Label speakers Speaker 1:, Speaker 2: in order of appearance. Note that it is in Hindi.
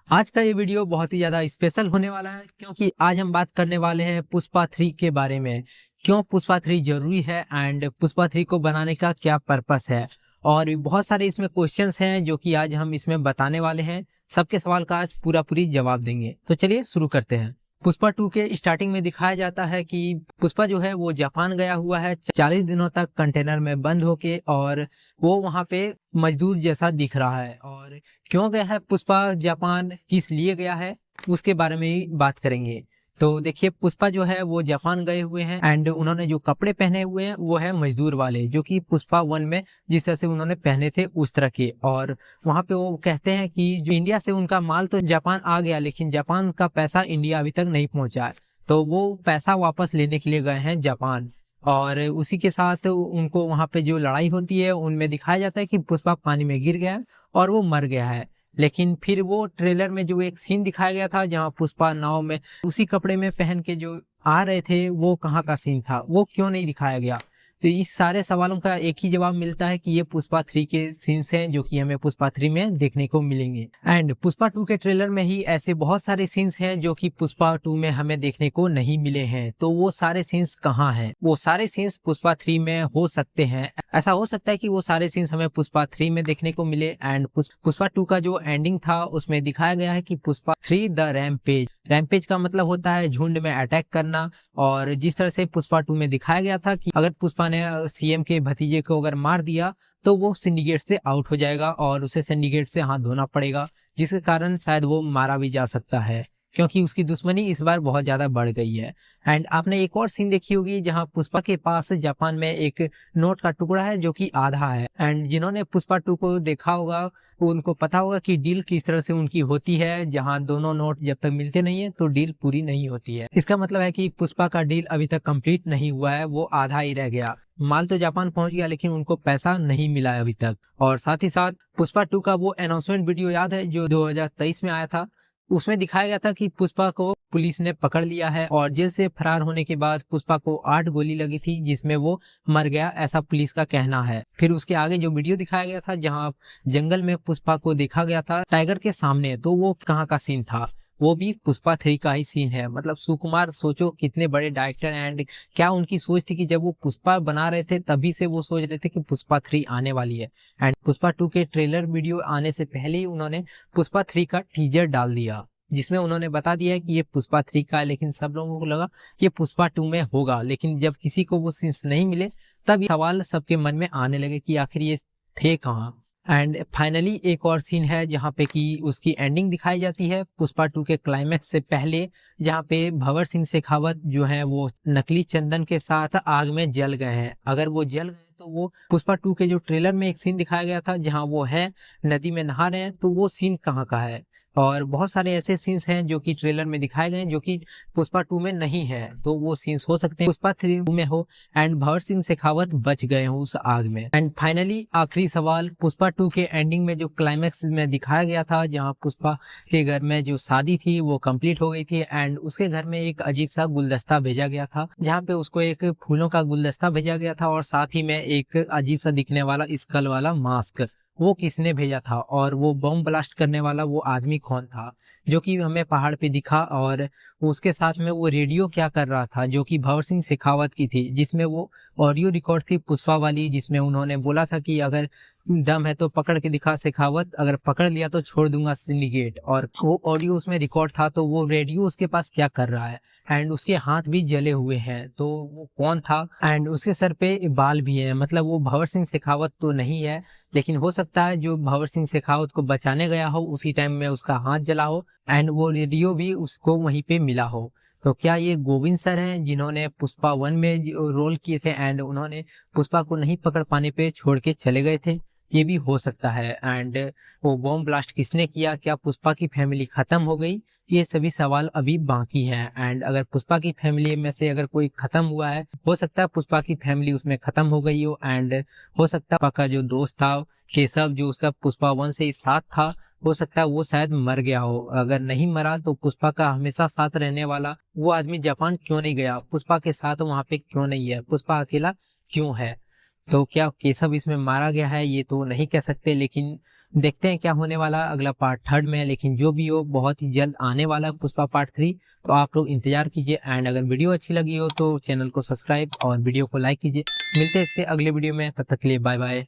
Speaker 1: आज का ये वीडियो बहुत ही ज़्यादा स्पेशल होने वाला है क्योंकि आज हम बात करने वाले हैं पुष्पा 3 के बारे में। क्यों पुष्पा 3 जरूरी है एंड पुष्पा 3 को बनाने का क्या पर्पस है। और भी बहुत सारे इसमें क्वेश्चंस हैं जो कि आज हम इसमें बताने वाले हैं। सबके सवाल का आज पूरा पूरी जवाब देंगे। तो चलिए शुरू करते हैं। पुष्पा 2 के स्टार्टिंग में दिखाया जाता है कि पुष्पा जो है वो जापान गया हुआ है 40 दिनों तक कंटेनर में बंद होके, और वो वहाँ पे मजदूर जैसा दिख रहा है। और क्यों गया है पुष्पा जापान, किस लिए गया है, उसके बारे में ही बात करेंगे। तो देखिए, पुष्पा जो है वो जापान गए हुए हैं एंड उन्होंने जो कपड़े पहने हुए हैं वो है मजदूर वाले, जो कि पुष्पा 1 में जिस तरह से उन्होंने पहने थे उस तरह के। और वहां पे वो कहते हैं कि जो इंडिया से उनका माल तो जापान आ गया, लेकिन जापान का पैसा इंडिया अभी तक नहीं पहुंचा है, तो वो पैसा वापस लेने के लिए गए हैं जापान। और उसी के साथ उनको वहां पे जो लड़ाई होती है उनमें दिखाया जाता है कि पुष्पा पानी में गिर गया है और वो मर गया है। लेकिन फिर वो ट्रेलर में जो एक सीन दिखाया गया था जहां पुष्पा नाव में उसी कपड़े में पहन के जो आ रहे थे, वो कहाँ का सीन था, वो क्यों नहीं दिखाया गया। तो इस सारे सवालों का एक ही जवाब मिलता है कि ये पुष्पा 3 के सीन्स हैं जो कि हमें पुष्पा 3 में देखने को मिलेंगे। एंड पुष्पा 2 के ट्रेलर में ही ऐसे बहुत सारे सीन्स हैं जो कि पुष्पा 2 में हमें देखने को नहीं मिले हैं। तो वो सारे सीन्स कहाँ हैं? वो सारे सीन्स पुष्पा 3 में हो सकते हैं। ऐसा हो सकता है कि वो सारे सीन्स हमें पुष्पा 3 में देखने को मिले। एंड पुष्पा 2 का जो एंडिंग था उसमें दिखाया गया है कि पुष्पा 3 द रैम्पेज, रैम्पेज का मतलब होता है झुंड में अटैक करना। और जिस तरह से पुष्पा 2 में दिखाया गया था कि अगर पुष्पा ने सीएम के भतीजे को अगर मार दिया तो वो सिंडिकेट से आउट हो जाएगा और उसे सिंडिकेट से हाथ धोना पड़ेगा, जिसके कारण शायद वो मारा भी जा सकता है क्योंकि उसकी दुश्मनी इस बार बहुत ज्यादा बढ़ गई है। एंड आपने एक और सीन देखी होगी जहां पुष्पा के पास जापान में एक नोट का टुकड़ा है जो कि आधा है। एंड जिन्होंने पुष्पा 2 को देखा होगा उनको पता होगा कि डील किस तरह से उनकी होती है, जहां दोनों नोट जब तक मिलते नहीं है तो डील पूरी नहीं होती है। इसका मतलब है कि पुष्पा का डील अभी तक कंप्लीट नहीं हुआ है, वो आधा ही रह गया। माल तो जापान पहुंच गया लेकिन उनको पैसा नहीं मिला है अभी तक। और साथ ही साथ पुष्पा 2 का वो अनाउंसमेंट वीडियो याद है जो 2023 में आया था, उसमें दिखाया गया था कि पुष्पा को पुलिस ने पकड़ लिया है और जेल से फरार होने के बाद पुष्पा को 8 गोली लगी थी जिसमें वो मर गया, ऐसा पुलिस का कहना है। फिर उसके आगे जो वीडियो दिखाया गया था जहां जंगल में पुष्पा को देखा गया था टाइगर के सामने, तो वो कहाँ का सीन था? वो भी पुष्पा 3 का ही सीन है। मतलब सुकुमार सोचो कितने बड़े डायरेक्टर, एंड क्या उनकी सोच थी कि जब वो पुष्पा बना रहे थे तभी से वो सोच रहे थे कि पुष्पा 3 आने वाली है। एंड पुष्पा 2 के ट्रेलर वीडियो आने से पहले ही उन्होंने पुष्पा 3 का टीजर डाल दिया जिसमें उन्होंने बता दिया है कि ये पुष्पा 3 का है। लेकिन सब लोगों को लगा ये पुष्पा 2 में होगा, लेकिन जब किसी को वो सीन्स नहीं मिले तब ये सवाल सबके मन में आने लगे कि आखिर ये थे कहाँ। एंड फाइनली एक और सीन है जहाँ पे कि उसकी एंडिंग दिखाई जाती है पुष्पा 2 के क्लाइमैक्स से पहले, जहाँ पे भंवर सिंह शेखावत जो है वो नकली चंदन के साथ आग में जल गए हैं। अगर वो जल गए तो वो पुष्पा 2 के जो ट्रेलर में एक सीन दिखाया गया था जहाँ वो है नदी में नहा रहे हैं, तो वो सीन कहाँ का है? और बहुत सारे ऐसे सीन्स हैं जो कि ट्रेलर में दिखाए गए हैं जो कि पुष्पा 2 में नहीं है, तो वो सीन्स हो सकते हैं पुष्पा 3 में हो एंड भंवर सिंह शेखावत बच गए हो उस आग में। एंड फाइनली आखिरी सवाल, पुष्पा 2 के एंडिंग में जो क्लाइमैक्स में दिखाया गया था जहां पुष्पा के घर में जो शादी थी वो कंप्लीट हो गई थी एंड उसके घर में एक अजीब सा गुलदस्ता भेजा गया था जहाँ पे उसको एक फूलों का गुलदस्ता भेजा गया था और साथ ही में एक अजीब सा दिखने वाला स्कल वाला मास्क, वो किसने भेजा था? और वो बम ब्लास्ट करने वाला वो आदमी कौन था जो कि हमें पहाड़ पे दिखा? और उसके साथ में वो रेडियो क्या कर रहा था जो कि भंवर सिंह शेखावत की थी, जिसमें वो ऑडियो रिकॉर्ड थी पुष्पा वाली, जिसमें उन्होंने बोला था कि अगर दम है तो पकड़ के दिखा शेखावत, अगर पकड़ लिया तो छोड़ दूंगा सिंडिकेट। और वो ऑडियो उसमें रिकॉर्ड था, तो वो रेडियो उसके पास क्या कर रहा है? एंड उसके हाथ भी जले हुए हैं, तो वो कौन था? एंड उसके सर पे बाल भी है, मतलब वो भंवर सिंह शेखावत तो नहीं है, लेकिन हो सकता है जो भंवर सिंह शेखावत को बचाने गया हो उसी टाइम में उसका हाथ जला हो एंड वो रेडियो भी उसको वहीं पे मिला हो। तो क्या ये गोविंद सर हैं जिन्होंने पुष्पा 1 में रोल किए थे एंड उन्होंने पुष्पा को नहीं पकड़ पाने पे छोड़ के चले गए थे? ये भी हो सकता है। एंड वो बॉम्ब ब्लास्ट किसने किया? क्या पुष्पा की फैमिली खत्म हो गई? ये सभी सवाल अभी बाकी हैं। एंड अगर पुष्पा की फैमिली में से अगर कोई खत्म हुआ है, हो सकता है पुष्पा की फैमिली उसमें खत्म हो गई हो। एंड हो सकता है पुष्पा का जो दोस्त था केशव, जो उसका पुष्पा 1 से साथ था, हो सकता है वो शायद मर गया हो। अगर नहीं मरा तो पुष्पा का हमेशा साथ रहने वाला वो आदमी जापान क्यों नहीं गया? पुष्पा के साथ वहां पे क्यों नहीं है? पुष्पा अकेला क्यों है? तो क्या केशव इसमें मारा गया है ये तो नहीं कह सकते, लेकिन देखते हैं क्या होने वाला अगला पार्ट 3 में। लेकिन जो भी हो बहुत ही जल्द आने वाला है पुष्पा पार्ट 3, तो आप लोग इंतजार कीजिए। एंड अगर वीडियो अच्छी लगी हो तो चैनल को सब्सक्राइब और वीडियो को लाइक कीजिए। मिलते हैं इसके अगले वीडियो में, तब तक के लिए बाय बाय।